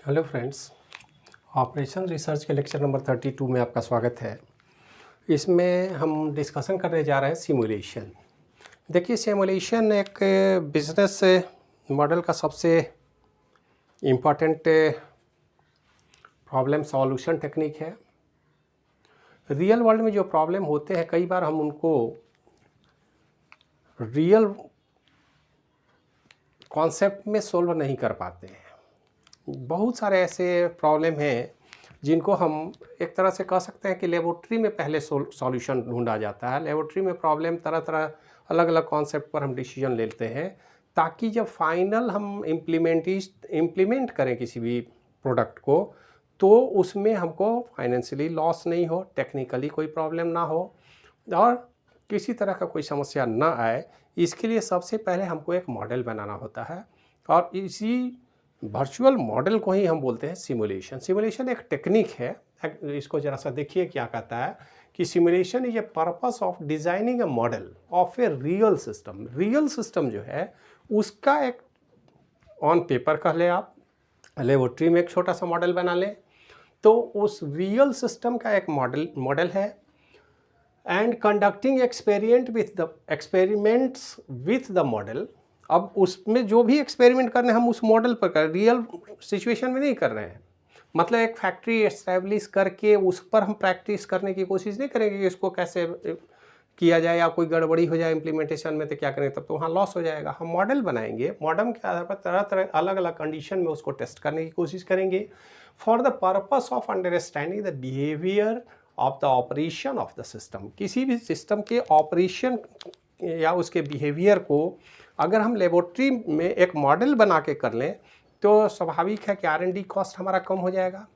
Hello friends, operation research के lecture number 32 में आपका स्वागत है। इसमें हम डिस्कशन करने जा रहे हैं सिमुलेशन। देखिए, सिमुलेशन एक बिजनेस मॉडल का सबसे इम्पॉर्टेंट प्रॉब्लम सॉल्यूशन टेक्निक है। रियल वर्ल्ड में जो प्रॉब्लम होते हैं, कई बार हम उनको रियल कॉन्सेप्ट में सोल्व नहीं कर पाते हैं। बहुत सारे ऐसे प्रॉब्लम हैं जिनको हम एक तरह से कह सकते हैं कि लेबोरेटरी में पहले सॉल्यूशन ढूंढा जाता है। लेबोरेटरी में प्रॉब्लम तरह तरह अलग अलग कॉन्सेप्ट पर हम डिसीजन लेते हैं, ताकि जब फाइनल हम इम्प्लीमेंट करें किसी भी प्रोडक्ट को, तो उसमें हमको फाइनेंशियली लॉस नहीं हो, टेक्निकली कोई प्रॉब्लम ना हो और किसी तरह का कोई समस्या ना आए। इसके लिए सबसे पहले हमको एक मॉडल बनाना होता है और इसी वर्चुअल मॉडल को ही हम बोलते हैं सिमुलेशन। सिमुलेशन एक टेक्निक है। इसको जरा सा देखिए क्या कहता है कि simulation is a purpose of designing A model of a real system. Real system जो है उसका एक ऑन पेपर कह ले, आप लेबोरेटरी में एक छोटा सा मॉडल बना लें, तो उस रियल सिस्टम का एक मॉडल है। And conducting experiments with the model. अब उसमें जो भी एक्सपेरिमेंट करने हम उस मॉडल पर कर, रियल सिचुएशन में नहीं कर रहे हैं। मतलब एक फैक्ट्री एस्टैब्लिश करके उस पर हम प्रैक्टिस करने की कोशिश नहीं करेंगे कि इसको कैसे किया जाए, या कोई गड़बड़ी हो जाए इम्प्लीमेंटेशन में तो क्या करेंगे, तब तो वहाँ लॉस हो जाएगा। हम मॉडल बनाएंगे, मॉडल के आधार पर तरह तरह अलग अलग कंडीशन में उसको टेस्ट करने की कोशिश करेंगे for the purpose of understanding the behaviour of the operation of the system. किसी भी सिस्टम के ऑपरेशन या उसके बिहेवियर को अगर हम लेबोरेटरी में एक मॉडल बना के कर लें, तो स्वाभाविक है कि R&D कॉस्ट हमारा कम हो जाएगा।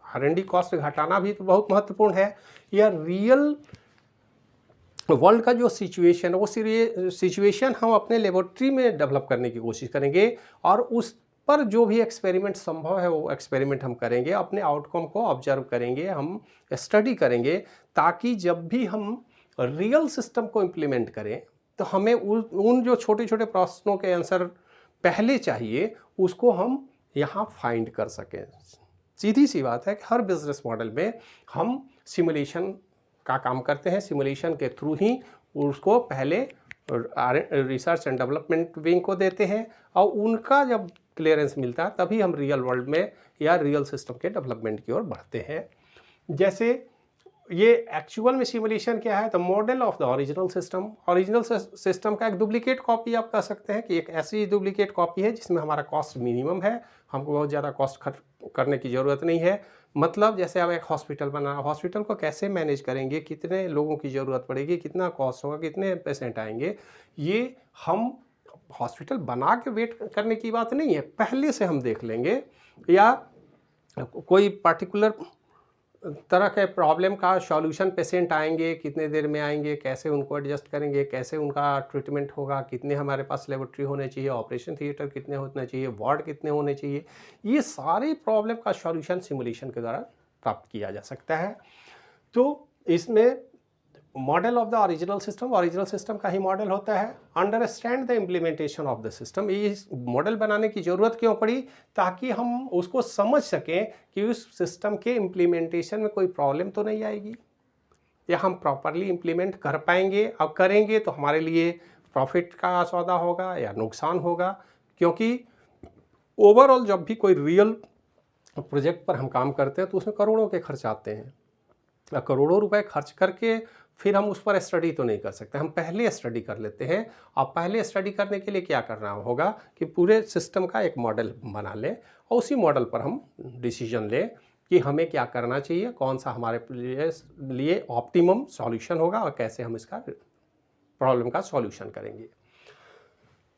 R&D कॉस्ट घटाना भी तो बहुत महत्वपूर्ण है। यह रियल वर्ल्ड का जो सिचुएशन है, वो सिचुएशन हम अपने लेबोरेटरी में डेवलप करने की कोशिश करेंगे और उस पर जो भी एक्सपेरिमेंट संभव है वो एक्सपेरिमेंट हम करेंगे, अपने आउटकम को ऑब्जर्व करेंगे, हम स्टडी करेंगे, ताकि जब भी हम रियल सिस्टम को इम्प्लीमेंट करें तो हमें उन जो छोटे छोटे प्रश्नों के आंसर पहले चाहिए, उसको हम यहाँ फाइंड कर सकें। सीधी सी बात है कि हर बिजनेस मॉडल में हम सिमुलेशन का काम करते हैं। सिमुलेशन के थ्रू ही उसको पहले रिसर्च एंड डेवलपमेंट विंग को देते हैं और उनका जब क्लियरेंस मिलता है तभी हम रियल वर्ल्ड में या रियल सिस्टम के डेवलपमेंट की ओर बढ़ते हैं। जैसे ये एक्चुअल में सिमुलेशन क्या है, तो model of the original system. Original system का एक डुप्लीकेट कॉपी आप कह सकते हैं कि एक ऐसी डुप्लीकेट कॉपी है जिसमें हमारा कॉस्ट मिनिमम है, हमको बहुत ज़्यादा कॉस्ट खर्च करने की ज़रूरत नहीं है। मतलब जैसे आप एक हॉस्पिटल बना, हॉस्पिटल को कैसे मैनेज करेंगे, कितने लोगों की ज़रूरत पड़ेगी, कितना कॉस्ट होगा, कितने पेशेंट आएंगे, ये हम हॉस्पिटल बना के वेट करने की बात नहीं है, पहले से हम देख लेंगे। या कोई पार्टिकुलर तरह के प्रॉब्लम का सॉल्यूशन, पेशेंट आएंगे, कितने देर में आएंगे, कैसे उनको एडजस्ट करेंगे, कैसे उनका ट्रीटमेंट होगा, कितने हमारे पास लेबोरेटरी होने चाहिए, ऑपरेशन थिएटर कितने होने चाहिए, वार्ड कितने होने चाहिए, ये सारे प्रॉब्लम का सॉल्यूशन सिमुलेशन के द्वारा प्राप्त किया जा सकता है। तो इसमें model of the original system का ही मॉडल होता है। Understand the implementation of the system. इस मॉडल बनाने की ज़रूरत क्यों पड़ी, ताकि हम उसको समझ सकें कि उस सिस्टम के इम्प्लीमेंटेशन में कोई प्रॉब्लम तो नहीं आएगी, या हम प्रॉपरली इम्प्लीमेंट कर पाएंगे। अब करेंगे तो हमारे लिए प्रॉफिट का सौदा होगा या नुकसान होगा, क्योंकि ओवरऑल जब भी कोई रियल प्रोजेक्ट पर हम काम करते हैं तो उसमें करोड़ों के खर्च आते हैं। करोड़ों रुपए खर्च करके फिर हम उस पर स्टडी तो नहीं कर सकते, हम पहले स्टडी कर लेते हैं। और पहले स्टडी करने के लिए क्या करना होगा कि पूरे सिस्टम का एक मॉडल बना लें और उसी मॉडल पर हम डिसीजन लें कि हमें क्या करना चाहिए, कौन सा हमारे लिए ऑप्टिमम सॉल्यूशन होगा और कैसे हम इसका प्रॉब्लम का सॉल्यूशन करेंगे।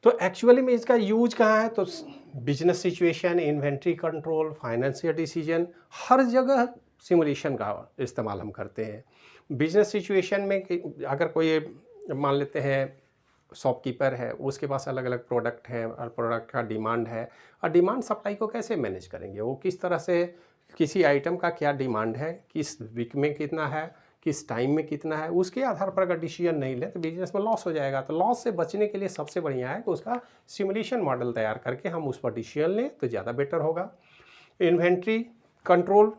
तो एक्चुअली में इसका यूज कहाँ है, तो business situation, inventory control, financial decision, हर जगह सिमुलेशन का इस्तेमाल हम करते हैं। बिजनेस सिचुएशन में अगर कोई मान लेते हैं शॉपकीपर है, उसके पास अलग अलग प्रोडक्ट हैं और प्रोडक्ट का डिमांड है, और डिमांड सप्लाई को कैसे मैनेज करेंगे, वो किस तरह से, किसी आइटम का क्या डिमांड है, किस वीक में कितना है, किस टाइम में कितना है, उसके आधार पर अगर डिसीजन नहीं ले तो बिजनेस में लॉस हो जाएगा। तो लॉस से बचने के लिए सबसे बढ़िया है कि उसका सिमुलेशन मॉडल तैयार करके हम उस पर डिसीजन लें तो ज़्यादा बेटर होगा। इन्वेंट्री कंट्रोल,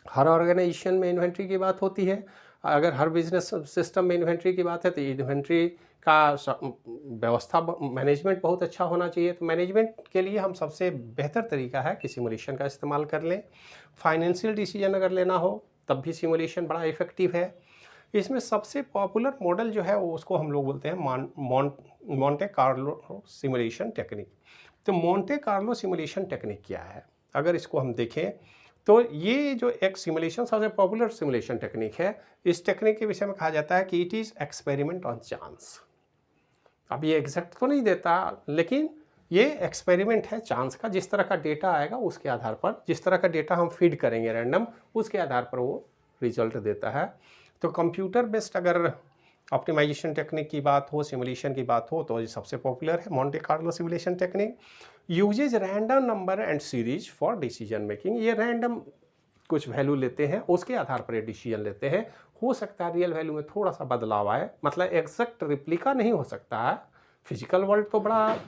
हर ऑर्गेनाइजेशन में इन्वेंट्री की बात होती है। अगर हर बिजनेस सिस्टम में इन्वेंट्री की बात है तो इन्वेंट्री का व्यवस्था मैनेजमेंट बहुत अच्छा होना चाहिए। तो मैनेजमेंट के लिए हम सबसे बेहतर तरीका है कि सिमुलेशन का इस्तेमाल कर लें। फाइनेंशियल डिसीजन अगर लेना हो तब भी सिमुलेशन बड़ा इफ़ेक्टिव है। इसमें सबसे पॉपुलर मॉडल जो है वो उसको हम लोग बोलते हैं मोंटे कार्लो सिमुलेशन टेक्निक। तो मोंटे कार्लो सिमुलेशन टेक्निक क्या है, अगर इसको हम देखें तो ये जो एक सिमुलेशन सबसे पॉपुलर सिमुलेशन टेक्निक है, इस टेक्निक के विषय में कहा जाता है कि it is experiment on chance. अब ये एग्जैक्ट तो नहीं देता, लेकिन ये एक्सपेरिमेंट है चांस का। जिस तरह का डेटा आएगा उसके आधार पर, जिस तरह का डेटा हम फीड करेंगे रैंडम, उसके आधार पर वो रिजल्ट देता है। तो कंप्यूटर बेस्ड अगर ऑप्टिमाइजेशन टेक्निक की बात हो, सिमुलेशन की बात हो, तो ये सबसे पॉपुलर है Monte Carlo simulation technique. Uses random number and series for decision making. ये रैंडम कुछ वैल्यू लेते हैं, उसके आधार पर ये डिसीजन लेते हैं। हो सकता है रियल वैल्यू में थोड़ा सा बदलाव आए, मतलब एग्जैक्ट रिप्लिका नहीं हो सकता है। फिजिकल वर्ल्ड तो बड़ा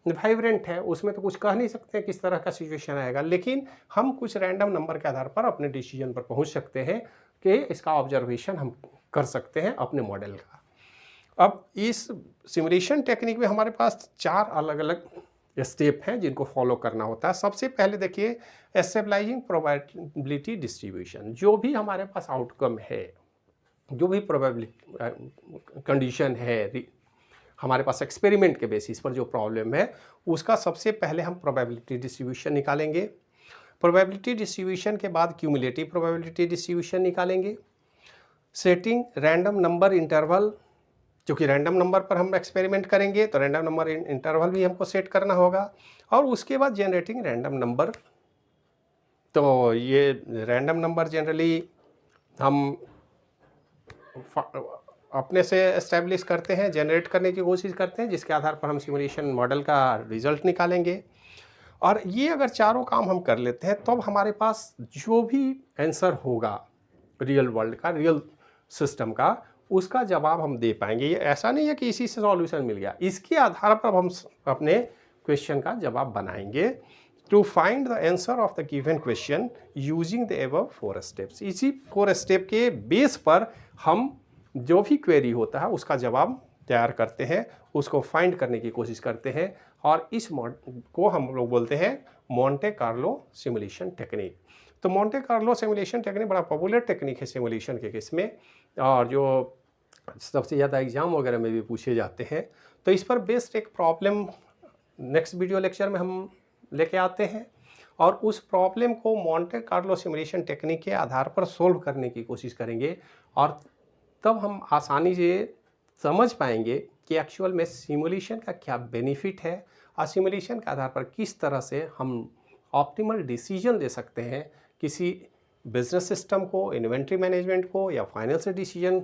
वाइब्रेंट है, उसमें तो कुछ कह नहीं सकते किस तरह का सिचुएशन आएगा, लेकिन हम कुछ रैंडम नंबर के आधार पर अपने डिसीजन पर पहुंच सकते हैं कि इसका ऑब्जर्वेशन हम कर सकते हैं अपने मॉडल का। अब इस सिमुलेशन टेक्निक में हमारे पास 4 अलग अलग स्टेप हैं जिनको फॉलो करना होता है। सबसे पहले देखिए स्टेबलाइजिंग प्रोबेबिलिटी डिस्ट्रीब्यूशन। जो भी हमारे पास आउटकम है, जो भी प्रोबेबिलिटी कंडीशन है हमारे पास एक्सपेरिमेंट के बेसिस पर जो प्रॉब्लम है, उसका सबसे पहले हम प्रोबेबिलिटी डिस्ट्रीब्यूशन निकालेंगे। प्रोबेबिलिटी डिस्ट्रीब्यूशन के बाद क्यूमुलेटिव प्रोबेबिलिटी डिस्ट्रीब्यूशन निकालेंगे। सेटिंग रैंडम नंबर इंटरवल, क्योंकि रैंडम नंबर पर हम एक्सपेरिमेंट करेंगे तो रैंडम नंबर इंटरवल भी हमको सेट करना होगा। और उसके बाद जनरेटिंग रैंडम नंबर। तो ये रैंडम नंबर जनरली हम अपने से एस्टेब्लिश करते हैं, जनरेट करने की कोशिश करते हैं, जिसके आधार पर हम सिमुलेशन मॉडल का रिजल्ट निकालेंगे। और ये अगर चारों काम हम कर लेते हैं तब हमारे पास जो भी आंसर होगा रियल वर्ल्ड का, रियल सिस्टम का, उसका जवाब हम दे पाएंगे। ये ऐसा नहीं है कि इसी से सॉल्यूशन मिल गया, इसके आधार पर हम अपने क्वेश्चन का जवाब बनाएंगे। To find the answer of the given question using the above 4 steps. इसी 4 स्टेप के बेस पर हम जो भी क्वेरी होता है उसका जवाब तैयार करते हैं, उसको फाइंड करने की कोशिश करते हैं। और इस मॉडल को हम लोग बोलते हैं मोंटे कार्लो सिमुलेशन टेक्निक। तो मोंटे कार्लो सिमुलेशन टेक्निक बड़ा पॉपुलर टेक्निक है सिमुलेशन के केस में, और जो सबसे ज़्यादा एग्जाम वगैरह में भी पूछे जाते हैं। तो इस पर बेस्ड एक प्रॉब्लम नेक्स्ट वीडियो लेक्चर में हम लेके आते हैं, और उस प्रॉब्लम को मोंटे कार्लो सिमुलेशन टेक्निक के आधार पर सोल्व करने की कोशिश करेंगे। और तब हम आसानी से समझ पाएंगे कि एक्चुअल में सिमुलेशन का क्या बेनिफिट है, और सिमुलेशन के आधार पर किस तरह से हम ऑप्टिमल डिसीजन ले सकते हैं किसी बिजनेस सिस्टम को, इन्वेंट्री मैनेजमेंट को, या फाइनेंशियल डिसीजन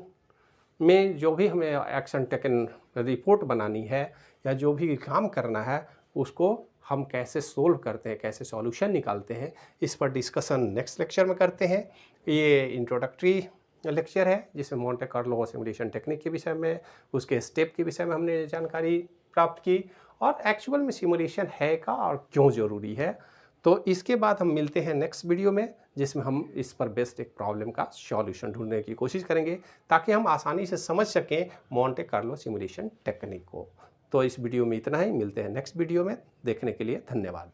में जो भी हमें एक्शन टेकन रिपोर्ट बनानी है या जो भी काम करना है, उसको हम कैसे सोल्व करते हैं, कैसे सॉल्यूशन निकालते हैं। इस पर डिस्कशन नेक्स्ट लेक्चर में करते हैं। ये इंट्रोडक्टरी लेक्चर है जिसमें मोंटे कार्लो सिमुलेशन टेक्निक के विषय में, उसके स्टेप के विषय में हमने जानकारी प्राप्त की, और एक्चुअल में सिमुलेशन है का और क्यों ज़रूरी है। तो इसके बाद हम मिलते हैं नेक्स्ट वीडियो में, जिसमें हम इस पर बेस्ड एक प्रॉब्लम का सॉल्यूशन ढूंढने की कोशिश करेंगे, ताकि हम आसानी से समझ सकें मोंटे कार्लो सिमुलेशन टेक्निक को। तो इस वीडियो में इतना ही, मिलते हैं नेक्स्ट वीडियो में। देखने के लिए धन्यवाद।